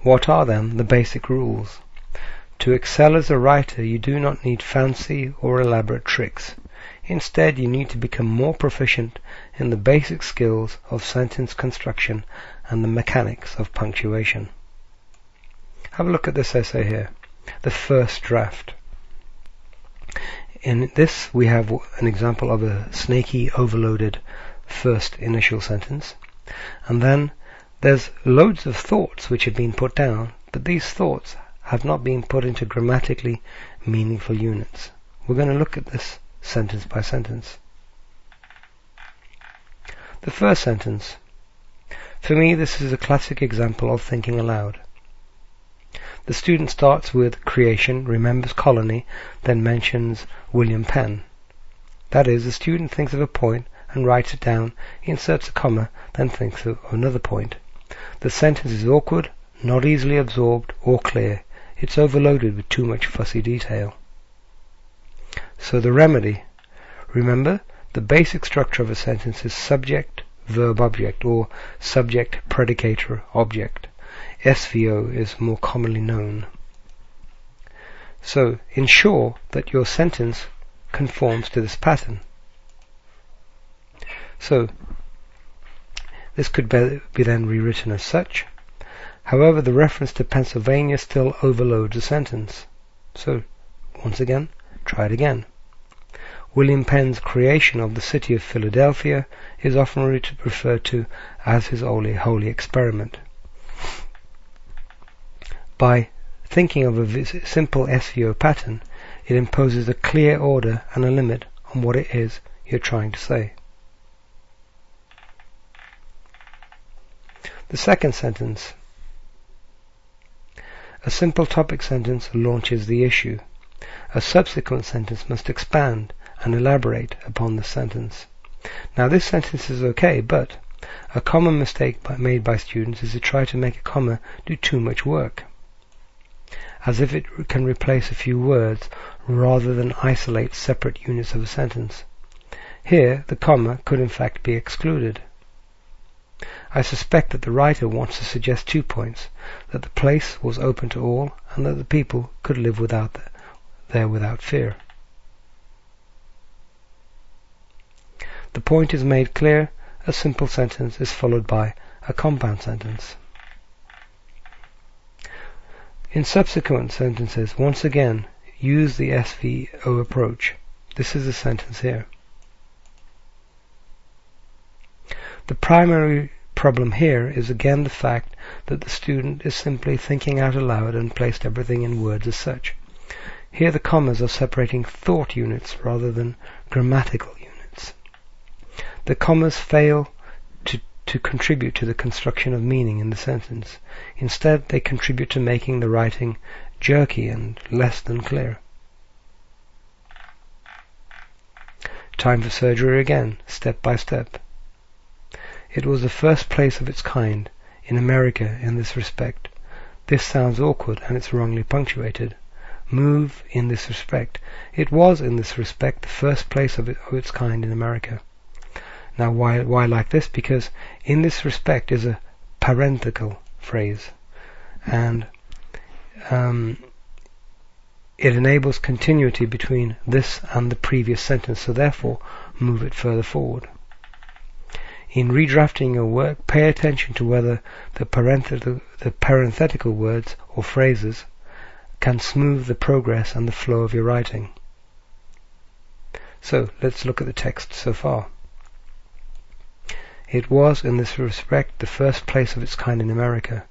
What are then the basic rules? To excel as a writer, you do not need fancy or elaborate tricks. Instead, you need to become more proficient in the basic skills of sentence construction and the mechanics of punctuation. Have a look at this essay here, the first draft. In this, we have an example of a snaky, overloaded first initial sentence. And then there's loads of thoughts which have been put down, but these thoughts have not been put into grammatically meaningful units. We're going to look at this sentence by sentence. The first sentence. For me, this is a classic example of thinking aloud. The student starts with creation, remembers colony, then mentions William Penn. That is, the student thinks of a point and writes it down, inserts a comma, then thinks of another point. The sentence is awkward, not easily absorbed or clear. It's overloaded with too much fussy detail. So the remedy. Remember, the basic structure of a sentence is subject, verb, object, or subject, predicator, object. SVO is more commonly known. So ensure that your sentence conforms to this pattern. So this could be then rewritten as such. However, the reference to Pennsylvania still overloads the sentence. So once again, try it again. William Penn's creation of the city of Philadelphia is often referred to as his holy experiment. By thinking of a simple SVO pattern, it imposes a clear order and a limit on what it is you're trying to say. The second sentence. A simple topic sentence launches the issue. A subsequent sentence must expand and elaborate upon the sentence. Now this sentence is okay, but a common mistake made by students is to try to make a comma do too much work, as if it can replace a few words rather than isolate separate units of a sentence. Here, the comma could in fact be excluded. I suspect that the writer wants to suggest 2 points: that the place was open to all, and that the people could live there without fear. The point is made clear. A simple sentence is followed by a compound sentence. In subsequent sentences, once again, use the SVO approach. This is the sentence here. The primary problem here is again the fact that the student is simply thinking out aloud and placed everything in words as such. Here the commas are separating thought units rather than grammatical units. The commas fail to contribute to the construction of meaning in the sentence. Instead, they contribute to making the writing jerky and less than clear. Time for surgery again, step by step. It was the first place of its kind in America in this respect. This sounds awkward and it's wrongly punctuated. Move in this respect. It was in this respect the first place of its kind in America. Now why like this? Because in this respect is a parenthetical phrase, and it enables continuity between this and the previous sentence, so therefore move it further forward. In redrafting your work, pay attention to whether the parenthetical words or phrases can smooth the progress and the flow of your writing. So let's look at the text so far. It was, in this respect, the first place of its kind in America.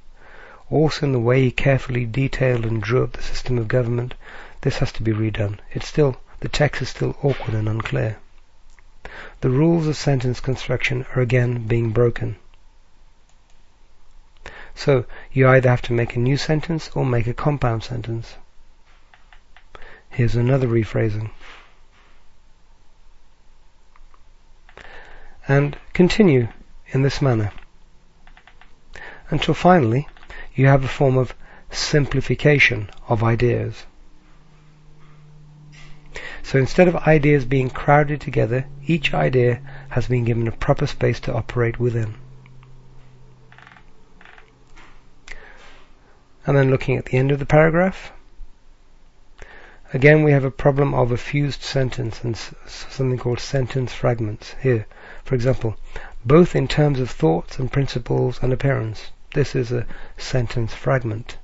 Also in the way he carefully detailed and drew up the system of government. This has to be redone. The text is still awkward and unclear. The rules of sentence construction are again being broken. So you either have to make a new sentence or make a compound sentence. Here's another rephrasing. And continue in this manner until finally you have a form of simplification of ideas. So instead of ideas being crowded together, each idea has been given a proper space to operate within. And then looking at the end of the paragraph, again we have a problem of a fused sentence and something called sentence fragments here. For example, both in terms of thoughts and principles and appearance. This is a sentence fragment.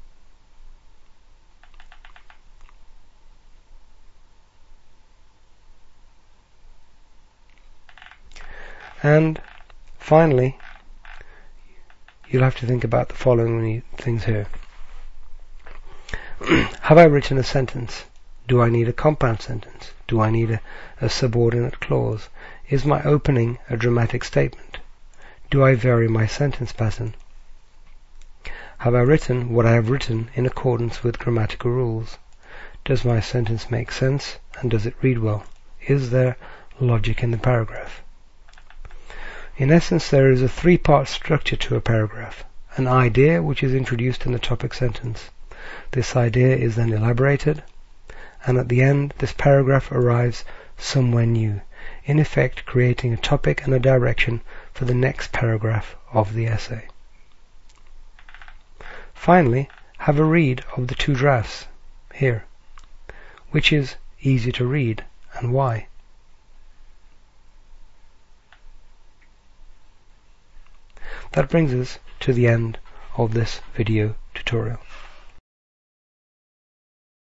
And finally, you'll have to think about the following things here. Have I written a sentence? Do I need a compound sentence? Do I need a subordinate clause? Is my opening a dramatic statement? Do I vary my sentence pattern? Have I written what I have written in accordance with grammatical rules? Does my sentence make sense, and does it read well? Is there logic in the paragraph? In essence, there is a three-part structure to a paragraph. An idea which is introduced in the topic sentence. This idea is then elaborated, and at the end this paragraph arrives somewhere new, in effect creating a topic and a direction for the next paragraph of the essay. Finally, have a read of the two drafts here. Which is easy to read and why? That brings us to the end of this video tutorial.